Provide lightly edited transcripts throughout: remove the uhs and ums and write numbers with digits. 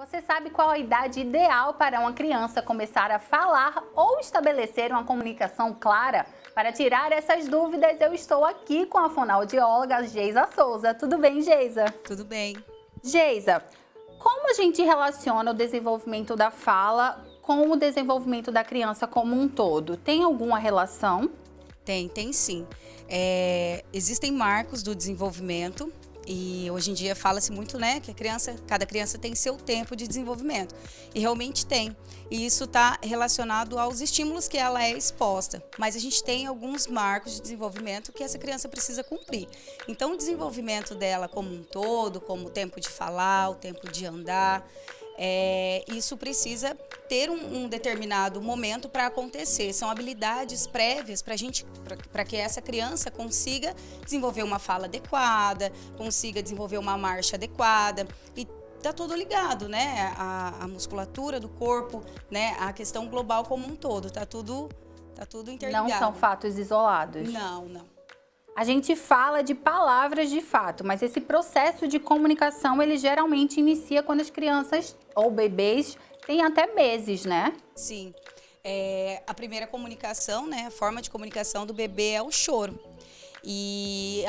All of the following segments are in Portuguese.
Você sabe qual a idade ideal para uma criança começar a falar ou estabelecer uma comunicação clara? Para tirar essas dúvidas, eu estou aqui com a fonoaudióloga Geisa Souza. Tudo bem, Geisa? Tudo bem. Geisa, como a gente relaciona o desenvolvimento da fala com o desenvolvimento da criança como um todo? Tem alguma relação? Tem sim. Existem marcos do desenvolvimento e hoje em dia fala-se muito, né, que cada criança tem seu tempo de desenvolvimento. E realmente tem. E isso está relacionado aos estímulos que ela é exposta. Mas a gente tem alguns marcos de desenvolvimento que essa criança precisa cumprir. Então, o desenvolvimento dela como um todo, como o tempo de falar, o tempo de andar, isso precisa ter um determinado momento para acontecer. São habilidades prévias para que essa criança consiga desenvolver uma fala adequada, consiga desenvolver uma marcha adequada e tá tudo ligado, né? A musculatura do corpo, né? A questão global como um todo, tá tudo interligado. Não são fatos isolados? Não. A gente fala de palavras de fato, mas esse processo de comunicação, ele geralmente inicia quando as crianças ou bebês têm até meses, né? Sim. A primeira comunicação, né, a forma de comunicação do bebê é o choro. E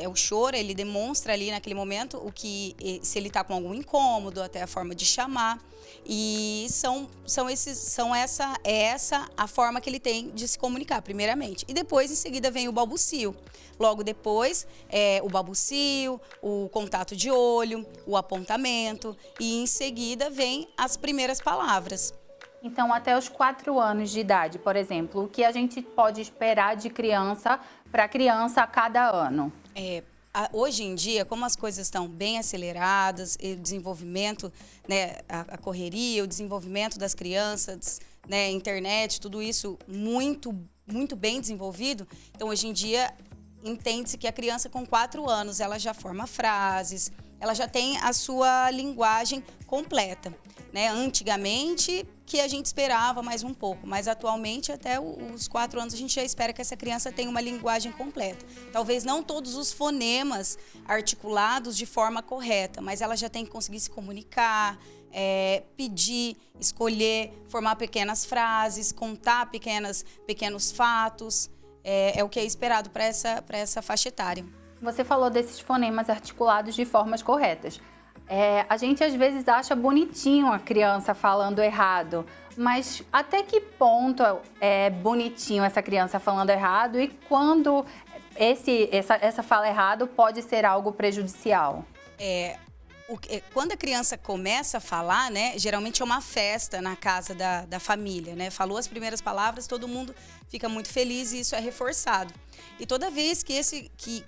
o choro, ele demonstra ali naquele momento se ele está com algum incômodo, até a forma de chamar. E essa a forma que ele tem de se comunicar, primeiramente. E depois, em seguida, vem o balbucio. Logo depois, o balbucio, o contato de olho, o apontamento. E em seguida, vem as primeiras palavras. Então, até os 4 anos de idade, por exemplo, o que a gente pode esperar de criança para criança a cada ano? Hoje em dia, como as coisas estão bem aceleradas, o desenvolvimento, né, a correria, o desenvolvimento das crianças, né, a internet, tudo isso muito, muito bem desenvolvido. Então, hoje em dia, entende-se que a criança com 4 anos, ela já forma frases, ela já tem a sua linguagem completa, né? Antigamente, que a gente esperava mais um pouco, mas atualmente, até os 4 anos, a gente já espera que essa criança tenha uma linguagem completa. Talvez não todos os fonemas articulados de forma correta, mas ela já tem que conseguir se comunicar, pedir, escolher, formar pequenas frases, contar pequenos fatos. É o que é esperado para essa faixa etária. Você falou desses fonemas articulados de formas corretas. A gente às vezes acha bonitinho a criança falando errado, mas até que ponto é bonitinho essa criança falando errado e quando essa fala errado pode ser algo prejudicial? Quando a criança começa a falar, né, geralmente é uma festa na casa da família, né? Falou as primeiras palavras, todo mundo fica muito feliz e isso é reforçado. E toda vez que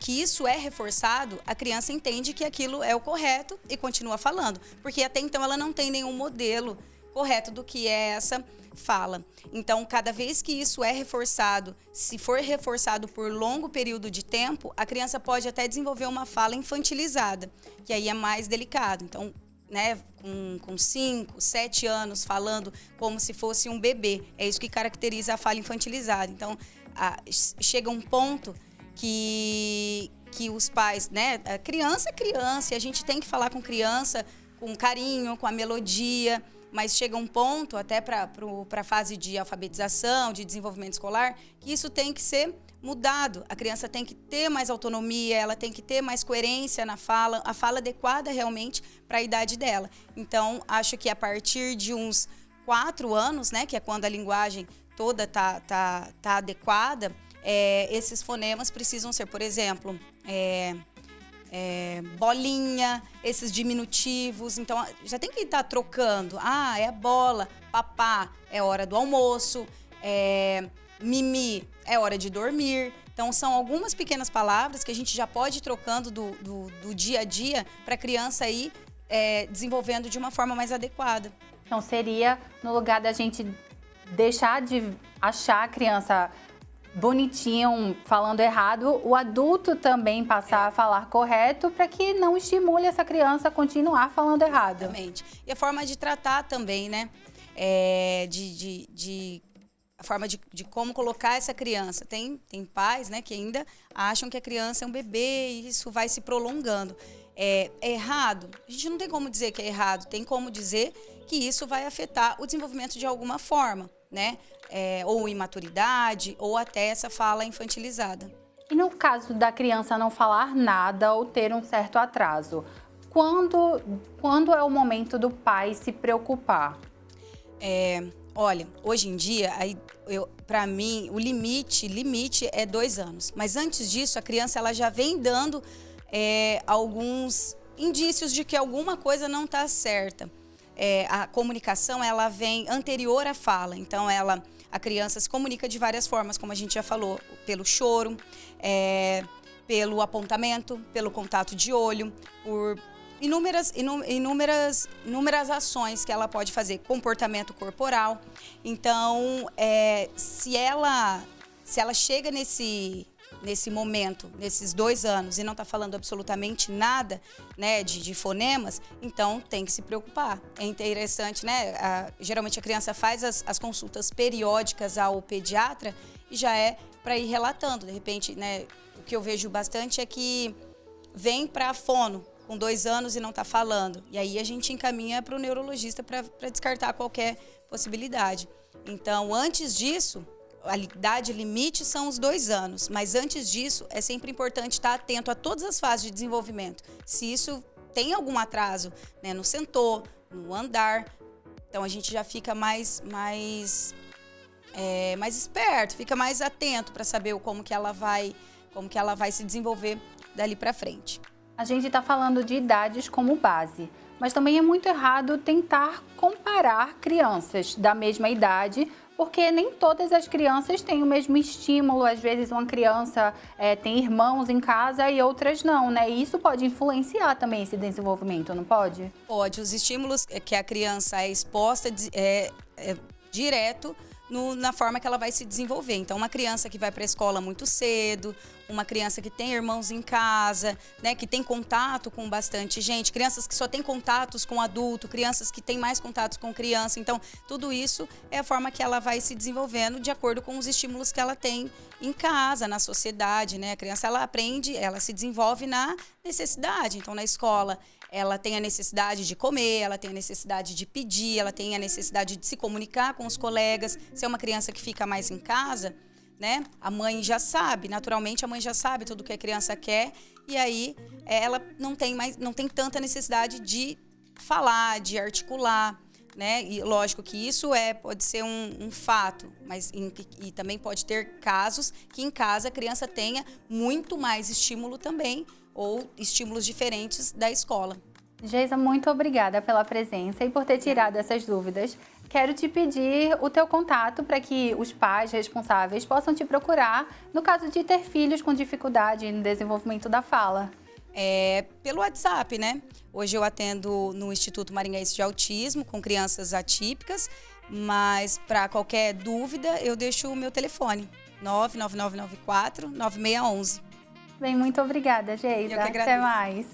isso é reforçado, a criança entende que aquilo é o correto e continua falando, porque até então ela não tem nenhum modelo correto do que é essa fala. Então, cada vez que isso é reforçado, se for reforçado por longo período de tempo, a criança pode até desenvolver uma fala infantilizada, que aí é mais delicado. Então, né, com 5, 7 anos falando como se fosse um bebê, é isso que caracteriza a fala infantilizada. Então, chega um ponto que os pais, né, a criança é criança, e a gente tem que falar com criança com carinho, com a melodia, mas chega um ponto, até para a fase de alfabetização, de desenvolvimento escolar, que isso tem que ser mudado. A criança tem que ter mais autonomia, ela tem que ter mais coerência na fala, a fala adequada realmente para a idade dela. Então, acho que a partir de uns 4 anos, né, que é quando a linguagem toda tá adequada, esses fonemas precisam ser, por exemplo, bolinha, esses diminutivos. Então, já tem que estar trocando. É a bola, papá, é hora do almoço, mimi, é hora de dormir. Então, são algumas pequenas palavras que a gente já pode ir trocando do dia a dia para a criança ir desenvolvendo de uma forma mais adequada. Então, seria no lugar da gente deixar de achar a criança bonitinho, falando errado, o adulto também passar a falar correto para que não estimule essa criança a continuar falando errado. Exatamente. E a forma de tratar também, né? A forma de como colocar essa criança. Tem pais, né, que ainda acham que a criança é um bebê e isso vai se prolongando. É errado? A gente não tem como dizer que é errado, tem como dizer que isso vai afetar o desenvolvimento de alguma forma, né? Ou imaturidade, ou até essa fala infantilizada. E no caso da criança não falar nada ou ter um certo atraso, quando é o momento do pai se preocupar? Olha, hoje em dia, para mim, o limite é 2 anos. Mas antes disso, a criança ela já vem dando alguns indícios de que alguma coisa não está certa. A comunicação ela vem anterior à fala, então a criança se comunica de várias formas, como a gente já falou, pelo choro, pelo apontamento, pelo contato de olho, por inúmeras ações que ela pode fazer, comportamento corporal. Então, se ela chega nesse momento, nesses 2 anos, e não está falando absolutamente nada, né, de fonemas, então tem que se preocupar. É interessante, né? Geralmente a criança faz as consultas periódicas ao pediatra e já é para ir relatando. De repente, né, o que eu vejo bastante é que vem para fono com 2 anos e não está falando. E aí a gente encaminha para o neurologista para descartar qualquer possibilidade. Então, antes disso, a idade limite são os 2 anos, mas antes disso é sempre importante estar atento a todas as fases de desenvolvimento. Se isso tem algum atraso, né, no sentor, no andar, então a gente já fica mais esperto, fica mais atento para saber como que ela vai se desenvolver dali para frente. A gente está falando de idades como base, mas também é muito errado tentar comparar crianças da mesma idade, porque nem todas as crianças têm o mesmo estímulo. Às vezes uma criança tem irmãos em casa e outras não, né? E isso pode influenciar também esse desenvolvimento, não pode? Pode. Os estímulos que a criança é exposta direto na forma que ela vai se desenvolver. Então, uma criança que vai para a escola muito cedo, uma criança que tem irmãos em casa, né, que tem contato com bastante gente, crianças que só têm contatos com adulto, crianças que têm mais contatos com criança. Então, tudo isso é a forma que ela vai se desenvolvendo de acordo com os estímulos que ela tem em casa, na sociedade, né? A criança, ela aprende, ela se desenvolve na necessidade. Então, na escola, ela tem a necessidade de comer, ela tem a necessidade de pedir, ela tem a necessidade de se comunicar com os colegas. Se é uma criança que fica mais em casa, né? A mãe já sabe, naturalmente a mãe já sabe tudo que a criança quer, e aí ela não tem tanta necessidade de falar, de articular, né? E lógico que isso pode ser um fato, mas e também pode ter casos que em casa a criança tenha muito mais estímulo também, ou estímulos diferentes da escola. Geisa, muito obrigada pela presença e por ter tirado essas dúvidas. Quero te pedir o teu contato para que os pais responsáveis possam te procurar no caso de ter filhos com dificuldade no desenvolvimento da fala. Pelo WhatsApp, né? Hoje eu atendo no Instituto Maringaense de Autismo com crianças atípicas, mas para qualquer dúvida eu deixo o meu telefone, 99994-9611. Bem, muito obrigada, Geisa. Eu que agradeço. Até mais.